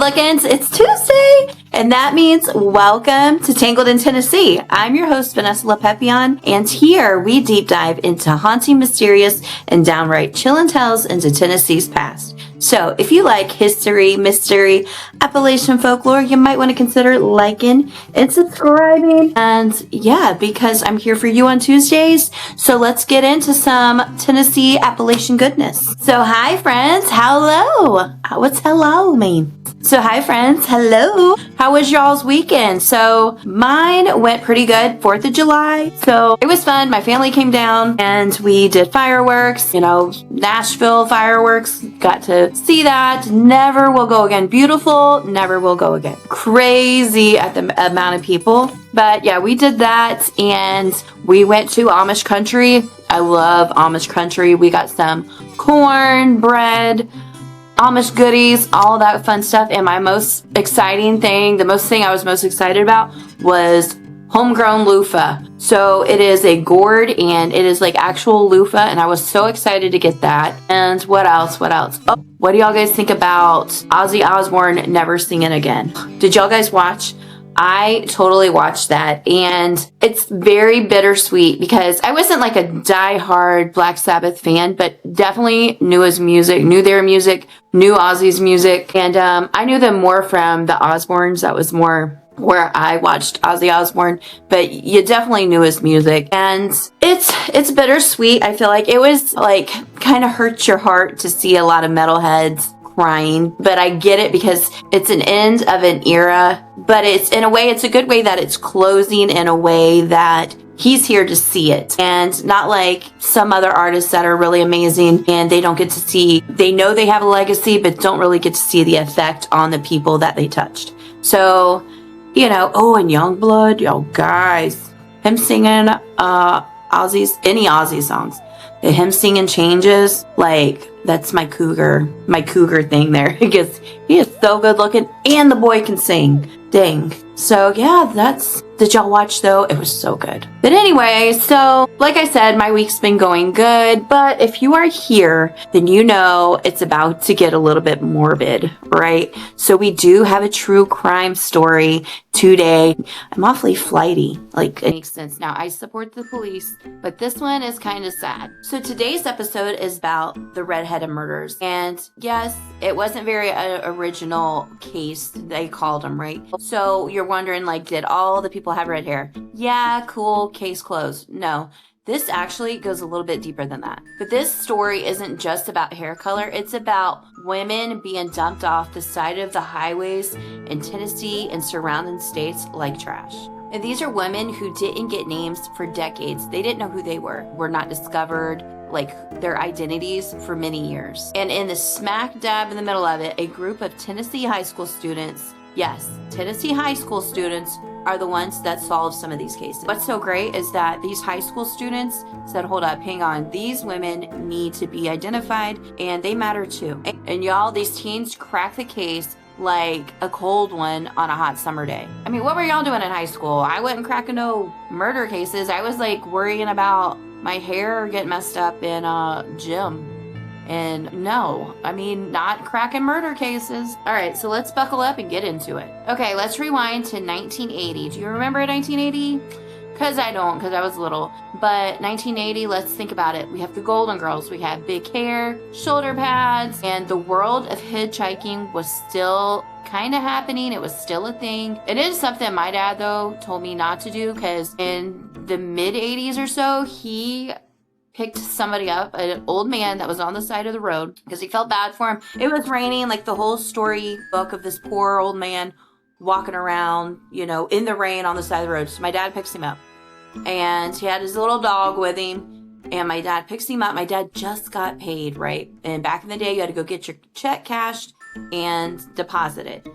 Lookins, it's Tuesday, and that means welcome to Tangled in Tennessee. I'm your host, Vanessa LaPapillon, and here we deep dive into haunting, mysterious, and downright chilling tales into Tennessee's past. So if you like history, mystery, Appalachian folklore, you might want to consider liking and subscribing. And yeah, because I'm here for you on Tuesdays, so let's get into some Tennessee Appalachian goodness. So hi friends, hello. What's hello mean? So hi friends, hello. How was y'all's weekend? So mine went pretty good, 4th of July. So it was fun. My family came down and we did fireworks, Nashville fireworks. Got to see that. Never will go again. Beautiful, never will go again. Crazy at the amount of people. But yeah, we did that and we went to Amish country. I love Amish country. We got some corn, bread, Amish goodies, all that fun stuff. And my most exciting thing, the thing I was most excited about was homegrown loofah. So it is a gourd and it is like actual loofah. And I was so excited to get that. And what else? Oh, what do y'all guys think about Ozzy Osbourne Never Singing Again? Did y'all guys watch? I totally watched that, and it's very bittersweet because I wasn't like a diehard Black Sabbath fan, but definitely knew his music, knew their music, knew Ozzy's music, and I knew them more from the Osbournes. That was more where I watched Ozzy Osbourne, but you definitely knew his music, and it's bittersweet. I feel like it was like kind of hurts your heart to see a lot of metalheads crying, but I get it because it's an end of an era, but it's in a way, it's a good way that it's closing in a way that he's here to see it, and not like some other artists that are really amazing and they don't get to see, they know they have a legacy, but don't really get to see the effect on the people that they touched. So, and Youngblood, guys, him singing any Ozzy songs, him singing Changes, like, that's my cougar thing there, because he is so good looking and the boy can sing. Dang. So yeah, did y'all watch though? It was so good. But anyway, so like I said, my week's been going good, but if you are here, then you know it's about to get a little bit morbid, right? So we do have a true crime story today. I'm awfully flighty, like it makes sense. Now I support the police, but this one is kind of sad. So today's episode is about the Redheaded Murders. And yes, it wasn't very original case, they called them, right? So you're wondering, like, did all the people have red hair? Yeah, cool, case closed. No, this actually goes a little bit deeper than that. But this story isn't just about hair color. It's about women being dumped off the side of the highways in Tennessee and surrounding states like trash. And these are women who didn't get names for decades. They didn't know who they were not discovered, like their identities for many years. And in the smack dab in the middle of it, a group of Tennessee high school students, yes, Tennessee high school students are the ones that solve some of these cases. What's so great is that these high school students said, hold up, hang on, these women need to be identified and they matter too. And y'all, these teens crack the case like a cold one on a hot summer day. I mean, what were y'all doing in high school? I wasn't cracking no murder cases. I was like worrying about my hair getting messed up in a gym. And no, I mean, not cracking murder cases. All right, so let's buckle up and get into it. Okay, let's rewind to 1980. Do you remember 1980? Because I don't, because I was little. But 1980, let's think about it. We have the Golden Girls. We had big hair, shoulder pads, and the world of hitchhiking was still kind of happening. It was still a thing. It is something my dad, though, told me not to do, because in the mid-80s or so, he picked somebody up, an old man that was on the side of the road, because he felt bad for him. It was raining, like the whole story book of this poor old man walking around, in the rain on the side of the road. So my dad picks him up, and he had his little dog with him, and my dad picks him up. My dad just got paid, right? And back in the day, you had to go get your check cashed and deposit it.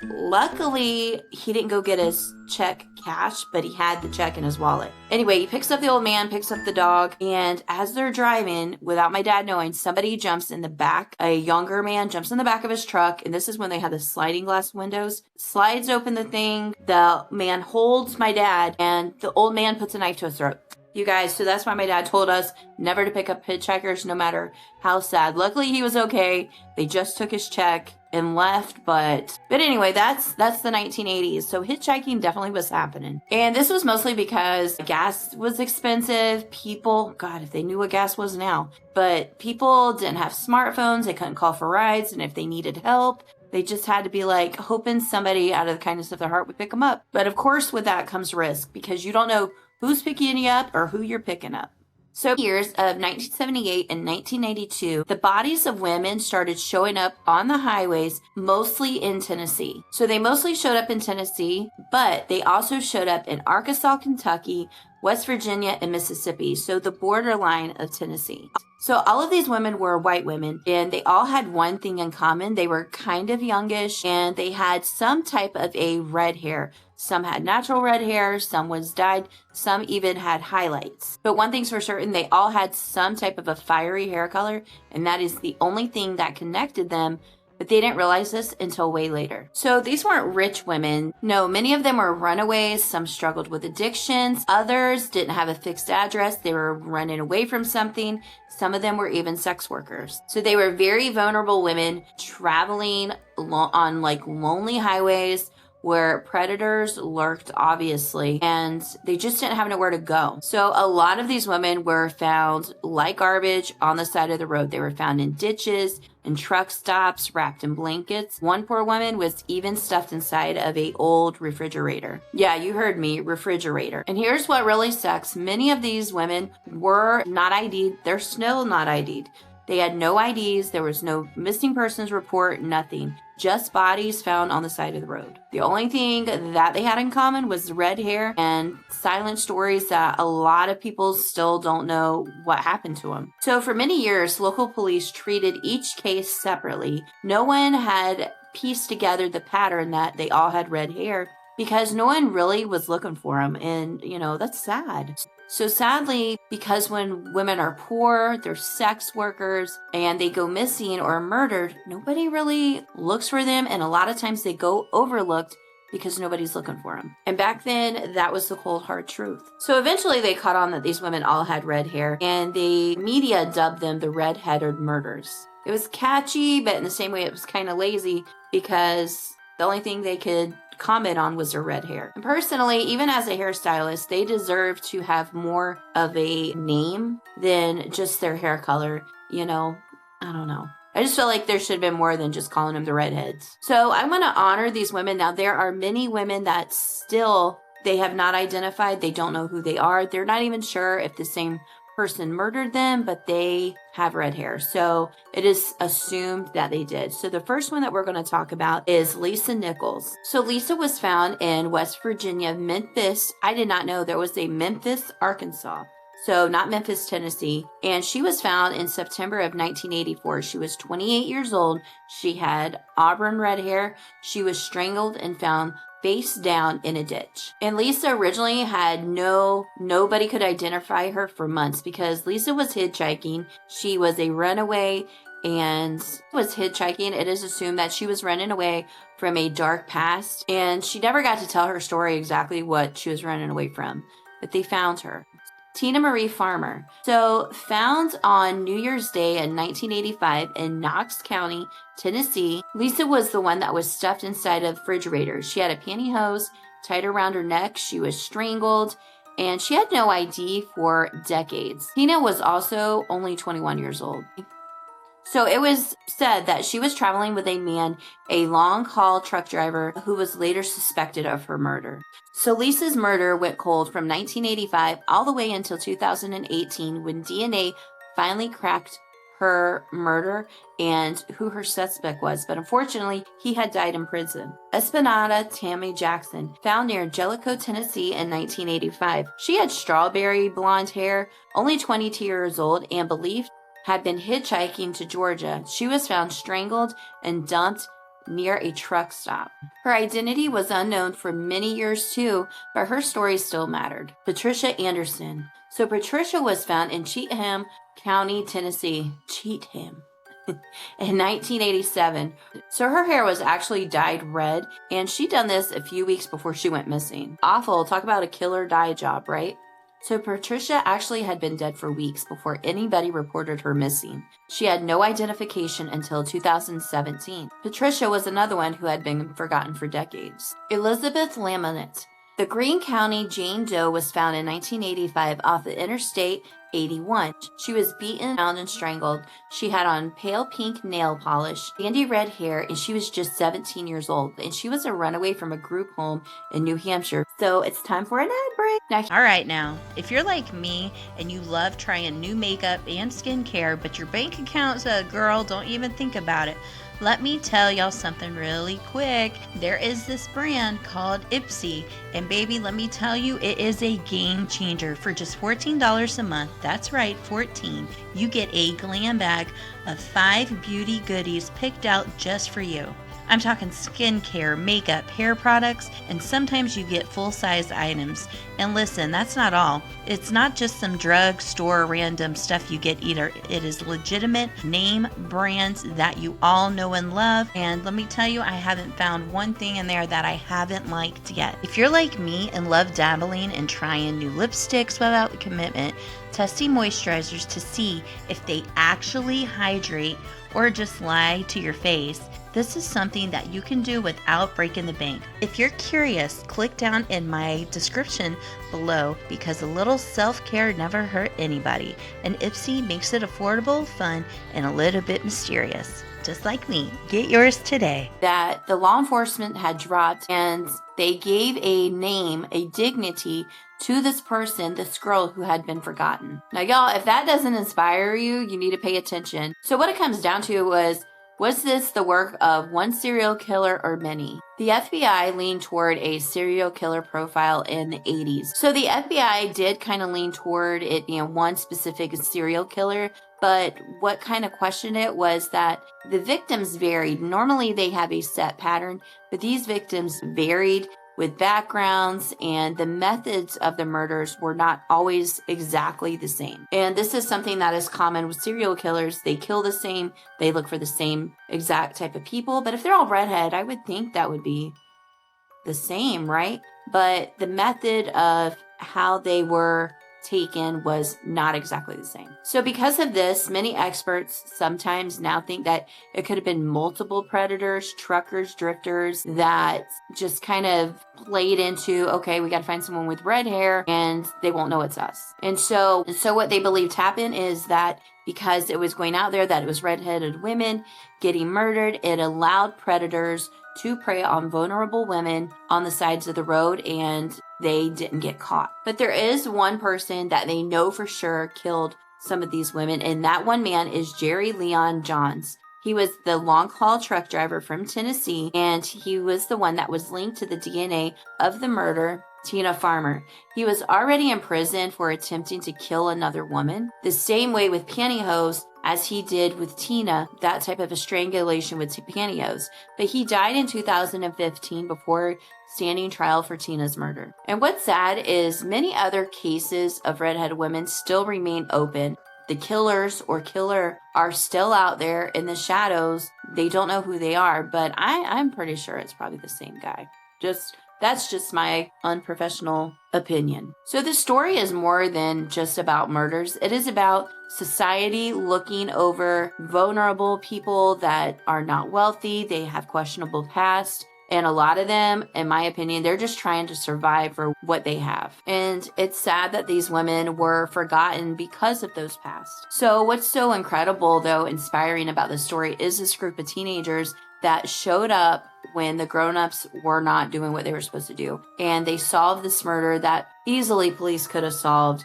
Luckily, he didn't go get his check cash, but he had the check in his wallet. Anyway, he picks up the old man, picks up the dog, and as they're driving, without my dad knowing, somebody jumps in the back. A younger man jumps in the back of his truck, and this is when they had the sliding glass windows. Slides open the thing, the man holds my dad, and the old man puts a knife to his throat. You guys, so that's why my dad told us never to pick up hitchhikers, no matter how sad. Luckily, he was okay. They just took his check. and left. But anyway, that's the 1980s. So hitchhiking definitely was happening. And this was mostly because gas was expensive. People, God, if they knew what gas was now, but people didn't have smartphones. They couldn't call for rides. And if they needed help, they just had to be like hoping somebody out of the kindness of their heart would pick them up. But of course, with that comes risk because you don't know who's picking you up or who you're picking up. So years of 1978 and 1982, the bodies of women started showing up on the highways, mostly in Tennessee. So they mostly showed up in Tennessee, but they also showed up in Arkansas, Kentucky, West Virginia, and Mississippi. So the borderline of Tennessee. So all of these women were white women, and they all had one thing in common. They were kind of youngish, and they had some type of a red hair. Some had natural red hair, some was dyed, some even had highlights. But one thing's for certain, they all had some type of a fiery hair color, and that is the only thing that connected them. But they didn't realize this until way later. So these weren't rich women. No, many of them were runaways. Some struggled with addictions. Others didn't have a fixed address. They were running away from something. Some of them were even sex workers. So they were very vulnerable women traveling on like lonely highways where predators lurked, obviously, and they just didn't have nowhere to go. So a lot of these women were found like garbage on the side of the road. They were found in ditches and truck stops, wrapped in blankets. One poor woman was even stuffed inside of an old refrigerator. Yeah, you heard me, refrigerator. And here's what really sucks. Many of these women were not ID'd. They're still not ID'd. They had no IDs. There was no missing persons report, nothing. Just bodies found on the side of the road. The only thing that they had in common was the red hair and silent stories that a lot of people still don't know what happened to them. So for many years, local police treated each case separately. No one had pieced together the pattern that they all had red hair because no one really was looking for them. And, that's sad. So sadly, because when women are poor, they're sex workers, and they go missing or murdered, nobody really looks for them, and a lot of times they go overlooked because nobody's looking for them. And back then, that was the cold, hard truth. So eventually they caught on that these women all had red hair, and the media dubbed them the Redheaded Murders. It was catchy, but in the same way, it was kind of lazy because the only thing they could comment on was their red hair. And personally, even as a hairstylist, they deserve to have more of a name than just their hair color. I don't know. I just feel like there should have been more than just calling them the redheads. So I want to honor these women. Now, there are many women that still, they have not identified. They don't know who they are. They're not even sure if the same person murdered them, but they have red hair. So it is assumed that they did. So the first one that we're going to talk about is Lisa Nichols. So Lisa was found in West Virginia, Memphis. I did not know there was a Memphis, Arkansas. So not Memphis, Tennessee. And she was found in September of 1984. She was 28 years old. She had auburn red hair. She was strangled and found face down in a ditch. And Lisa originally had nobody could identify her for months because Lisa was hitchhiking. She was a runaway and was hitchhiking. It is assumed that she was running away from a dark past, and she never got to tell her story exactly what she was running away from, but they found her. Tina Marie Farmer. So found on New Year's Day in 1985 in Knox County, Tennessee, Lisa was the one that was stuffed inside a refrigerator. She had a pantyhose tied around her neck. She was strangled, and she had no ID for decades. Tina was also only 21 years old. So it was said that she was traveling with a man, a long-haul truck driver, who was later suspected of her murder. So Lisa's murder went cold from 1985 all the way until 2018 when DNA finally cracked her murder and who her suspect was. But unfortunately, he had died in prison. Espanada Tammy Jackson, found near Jellicoe, Tennessee in 1985. She had strawberry blonde hair, only 22 years old, and believed had been hitchhiking to Georgia. She was found strangled and dumped near a truck stop. Her identity was unknown for many years too, but her story still mattered. Patricia Anderson. So Patricia was found in Cheatham County, Tennessee. Cheatham. In 1987. So her hair was actually dyed red, and she'd done this a few weeks before she went missing. Awful. Talk about a killer dye job, right? So Patricia actually had been dead for weeks before anybody reported her missing. She had no identification until 2017. Patricia was another one who had been forgotten for decades. Elizabeth Laminate. The Greene County Jane Doe was found in 1985 off the Interstate 81. She was beaten, bound, and strangled. She had on pale pink nail polish, sandy red hair, and she was just 17 years old. And she was a runaway from a group home in New Hampshire. So it's time for an ad break. All right, now, if you're like me and you love trying new makeup and skincare, but your bank account says, girl, don't even think about it, let me tell y'all something really quick. There is this brand called Ipsy, and baby, let me tell you, it is a game changer. For just $14 a month, that's right, 14, you get a glam bag of 5 beauty goodies picked out just for you. I'm talking skincare, makeup, hair products, and sometimes you get full-size items. And listen, that's not all. It's not just some drugstore random stuff you get either. It is legitimate name brands that you all know and love. And let me tell you, I haven't found one thing in there that I haven't liked yet. If you're like me and love dabbling and trying new lipsticks without commitment, testing moisturizers to see if they actually hydrate or just lie to your face, this is something that you can do without breaking the bank. If you're curious, click down in my description below because a little self-care never hurt anybody. And Ipsy makes it affordable, fun, and a little bit mysterious. Just like me. Get yours today. That the law enforcement had dropped, and they gave a name, a dignity to this person, this girl who had been forgotten. Now, y'all, if that doesn't inspire you, you need to pay attention. So what it comes down to was this the work of one serial killer or many? The FBI leaned toward a serial killer profile in the 80s. So the FBI did kind of lean toward it being one specific serial killer, but what kind of questioned it was that the victims varied. Normally they have a set pattern, but these victims varied with backgrounds, and the methods of the murders were not always exactly the same. And this is something that is common with serial killers. They kill the same, they look for the same exact type of people, but if they're all redhead, I would think that would be the same, right? But the method of how they were taken was not exactly the same. So because of this, many experts sometimes now think that it could have been multiple predators, truckers, drifters that just kind of played into, okay, we got to find someone with red hair and they won't know it's us. And so what they believed happened is that because it was going out there that it was redheaded women getting murdered, it allowed predators to prey on vulnerable women on the sides of the road, and they didn't get caught. But there is one person that they know for sure killed some of these women, and that one man is Jerry Leon Johns. He was the long-haul truck driver from Tennessee, and he was the one that was linked to the DNA of the murder, Tina Farmer. He was already in prison for attempting to kill another woman, the same way with pantyhose as he did with Tina, that type of a strangulation with pantyhose. But he died in 2015 before standing trial for Tina's murder. And what's sad is many other cases of redheaded women still remain open. The killers or killer are still out there in the shadows. They don't know who they are, but I'm pretty sure it's probably the same guy. That's just my unprofessional opinion. So this story is more than just about murders. It is about society looking over vulnerable people that are not wealthy. They have questionable past. And a lot of them, in my opinion, they're just trying to survive for what they have. And it's sad that these women were forgotten because of those past. So what's so incredible, though, inspiring about this story is this group of teenagers that showed up when the grown-ups were not doing what they were supposed to do. And they solved this murder that easily police could have solved,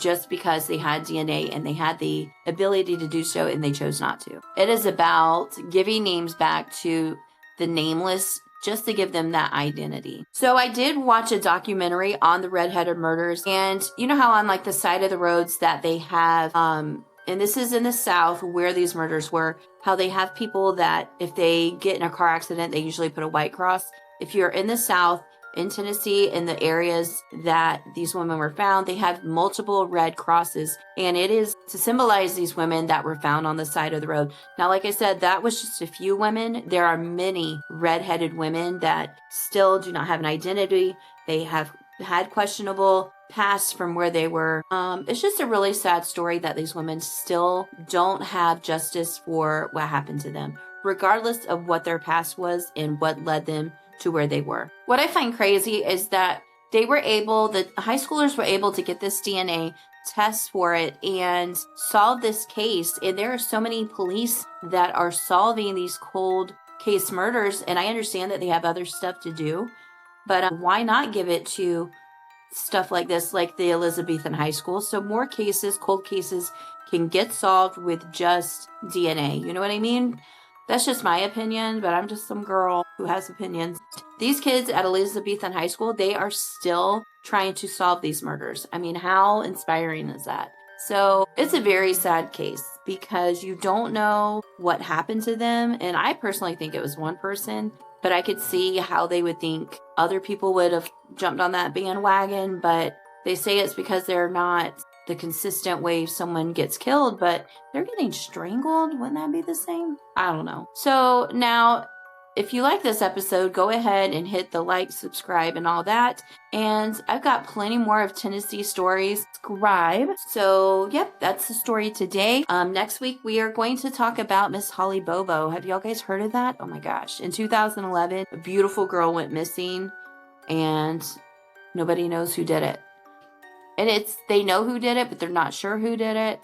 just because they had DNA and they had the ability to do so, and they chose not to. It is about giving names back to the nameless, just to give them that identity. So I did watch a documentary on the Redheaded Murders, and you know how on like the side of the roads that they have, and this is in the South where these murders were, how they have people that if they get in a car accident, they usually put a white cross. If you're in the South, in Tennessee, in the areas that these women were found, they have multiple red crosses, and it is to symbolize these women that were found on the side of the road. Now, like I said, that was just a few women. There are many redheaded women that still do not have an identity. They have had questionable past from where they were. It's just a really sad story that these women still don't have justice for what happened to them, regardless of what their past was and what led them to where they were. What I find crazy is that the high schoolers were able to get this DNA test for it and solve this case. And there are so many police that are solving these cold case murders. And I understand that they have other stuff to do, but why not give it to stuff like this, like the Elizabethton High School? So more cases, cold cases, can get solved with just DNA. You know what I mean? That's just my opinion, but I'm just some girl who has opinions. These kids at Elizabethton High School, they are still trying to solve these murders. I mean, how inspiring is that? So it's a very sad case because you don't know what happened to them. And I personally think it was one person, but I could see how they would think other people would have jumped on that bandwagon. But they say it's because they're not the consistent way someone gets killed, but they're getting strangled. Wouldn't that be the same? I don't know. So now, if you like this episode, go ahead and hit the like, subscribe, and all that. And I've got plenty more of Tennessee stories. Subscribe. So, yep, that's the story today. Next week, we are going to talk about Miss Holly Bobo. Have y'all guys heard of that? Oh my gosh. In 2011, a beautiful girl went missing, and nobody knows who did it. And they know who did it, but they're not sure who did it.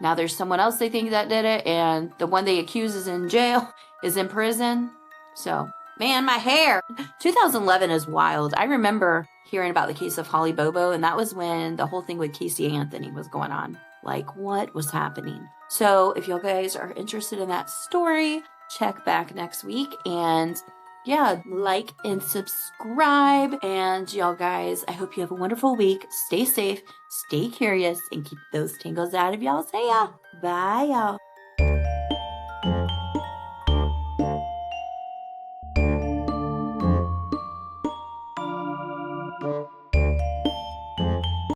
Now there's someone else they think that did it, and the one they accuse is in jail, is in prison. So, man, my hair. 2011 is wild. I remember hearing about the case of Holly Bobo, and that was when the whole thing with Casey Anthony was going on. Like, what was happening? So, if you guys are interested in that story, check back next week. And yeah, like and subscribe. And y'all guys, I hope you have a wonderful week. Stay safe, stay curious, and keep those tangles out of y'all's hair. Bye, y'all.